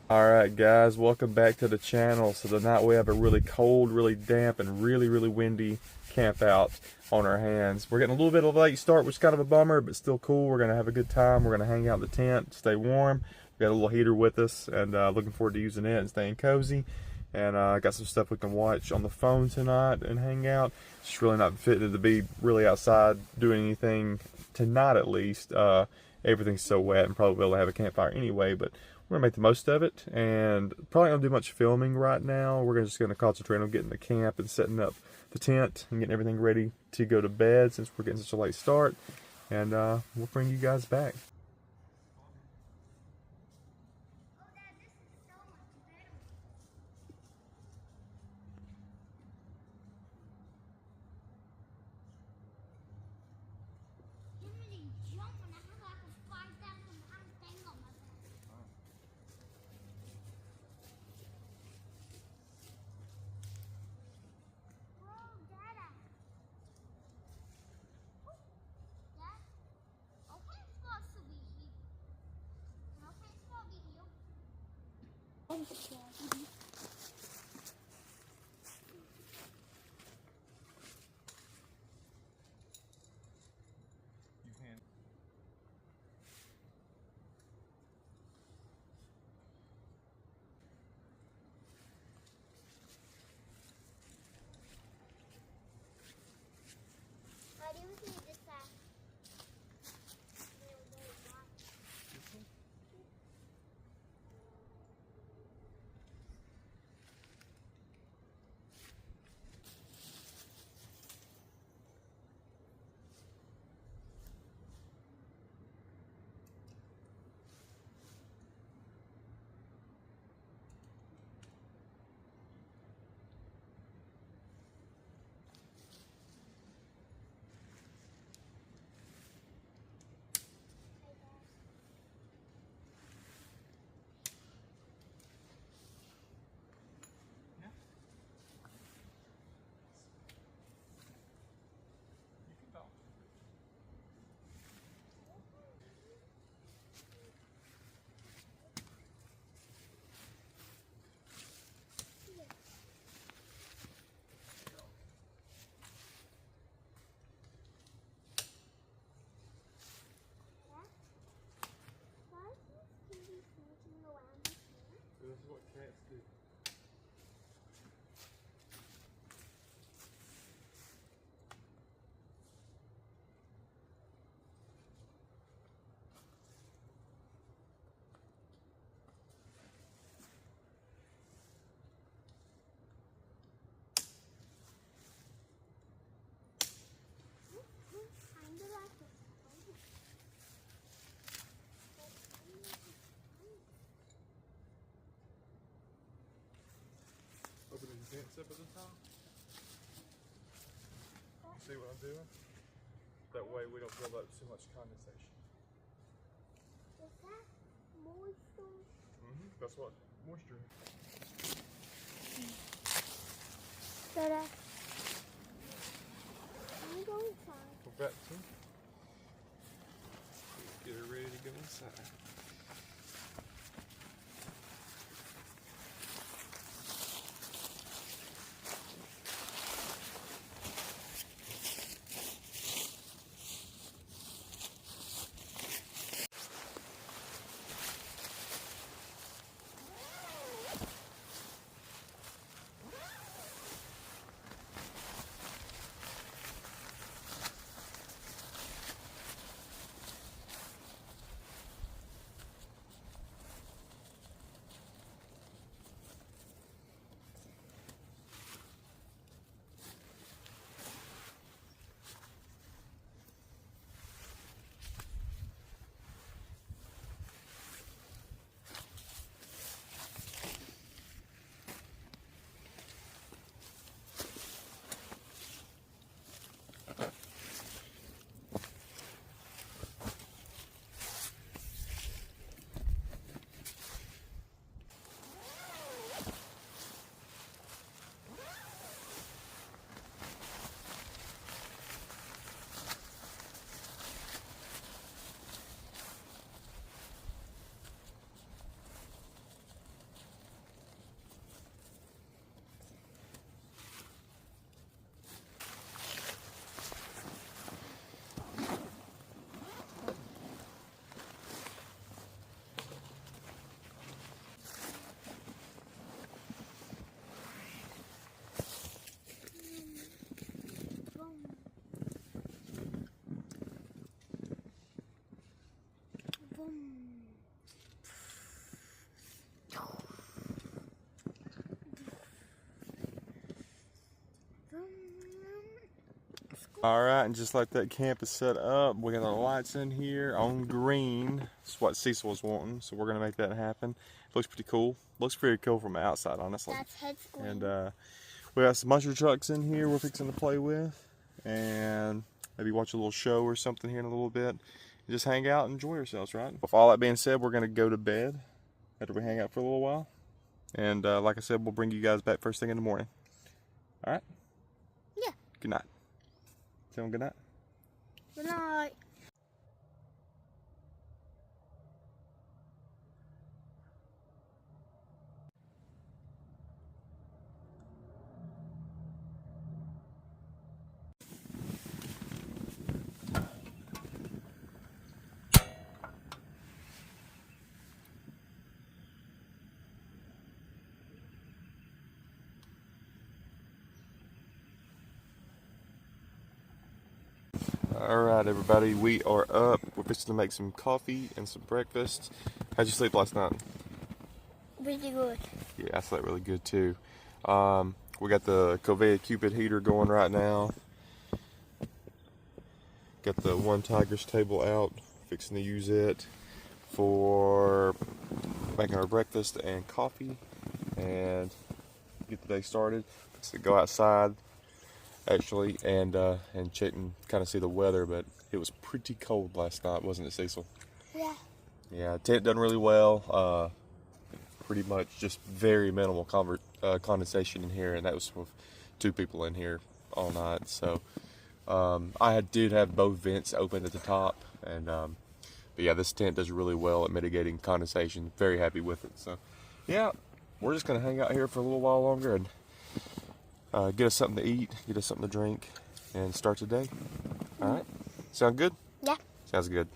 Alright guys, welcome back to the channel. So tonight we have a really cold, really damp, and really windy camp out on our hands. We're getting a little bit of a late start, which is kind of a bummer, but still cool. We're going to have a good time. We're going to hang out in the tent, stay warm. We got a little heater with us, and looking forward to using it and staying cozy. And got some stuff we can watch on the phone tonight and hang out. It's just really not fitting to be really outside doing anything tonight, at least. Everything's so wet and probably be able to have a campfire anyway, but we're gonna make the most of it, and probably don't do much filming right now. We're just gonna concentrate on getting the camp and setting up the tent and getting everything ready to go to bed since we're getting such a late start. And we'll bring you guys back. This is what cats do. Opening the tent up at the top. See what I'm doing? That way we don't build up too much condensation. Is that moisture? That's what moisture. Dada. I'm going inside. Go back to. Get her ready to go inside. All right, and just like that camp is set up, we got our lights in here on green. That's what Cecil was wanting, so we're gonna make that happen. Looks pretty cool. Looks pretty cool from the outside, honestly. That's head squint. And we got some monster trucks in here we're fixing to play with, and maybe watch a little show or something here in a little bit. And just hang out and enjoy ourselves, right? With all that being said, we're gonna go to bed after we hang out for a little while. And like I said, we'll bring you guys back first thing in the morning. All right? Yeah. Good night. Tell them good night. Good night. All right, everybody, we are up. We're fixing to make some coffee and some breakfast. How'd you sleep last night? Pretty good. Yeah, I slept really good too. We got the Covea Cupid heater going right now. Got the One Tigers table out, fixing to use it for making our breakfast and coffee and get the day started. Fixing to go outside actually and check and kind of see the weather, but it was pretty cold last night, wasn't it, Cecil? Yeah. Yeah, tent done really well. Pretty much just very minimal condensation in here, and that was with 2 people in here all night. So did have both vents open at the top, and but yeah, this tent does really well at mitigating condensation. Very happy with it. So yeah, we're just gonna hang out here for a little while longer and get us something to eat, get us something to drink, and start the day. All right, sound good? Yeah. Sounds good.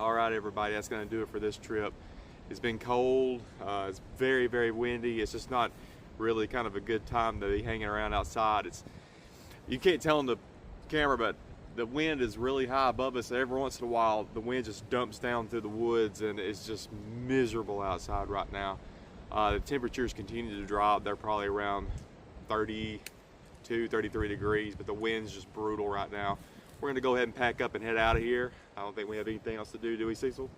All right, everybody, that's going to do it for this trip. It's been cold. It's very, very windy. It's just not really kind of a good time to be hanging around outside. You can't tell on the camera, but the wind is really high above us. Every once in a while, the wind just dumps down through the woods, and it's just miserable outside right now. The temperatures continue to drop. They're probably around 32, 33 degrees, but the wind's just brutal right now. We're gonna go ahead and pack up and head out of here. I don't think we have anything else to do we, Cecil?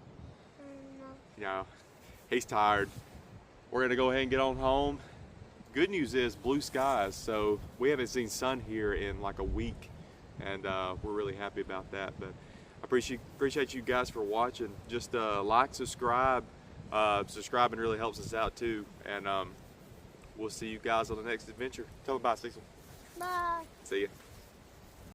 No. No, he's tired. We're gonna go ahead and get on home. Good news is blue skies, so we haven't seen sun here in like a week, and we're really happy about that. But I appreciate you guys for watching. Just like, subscribe. Subscribing really helps us out too, and we'll see you guys on the next adventure. Tell them bye, Cecil. Bye. See ya.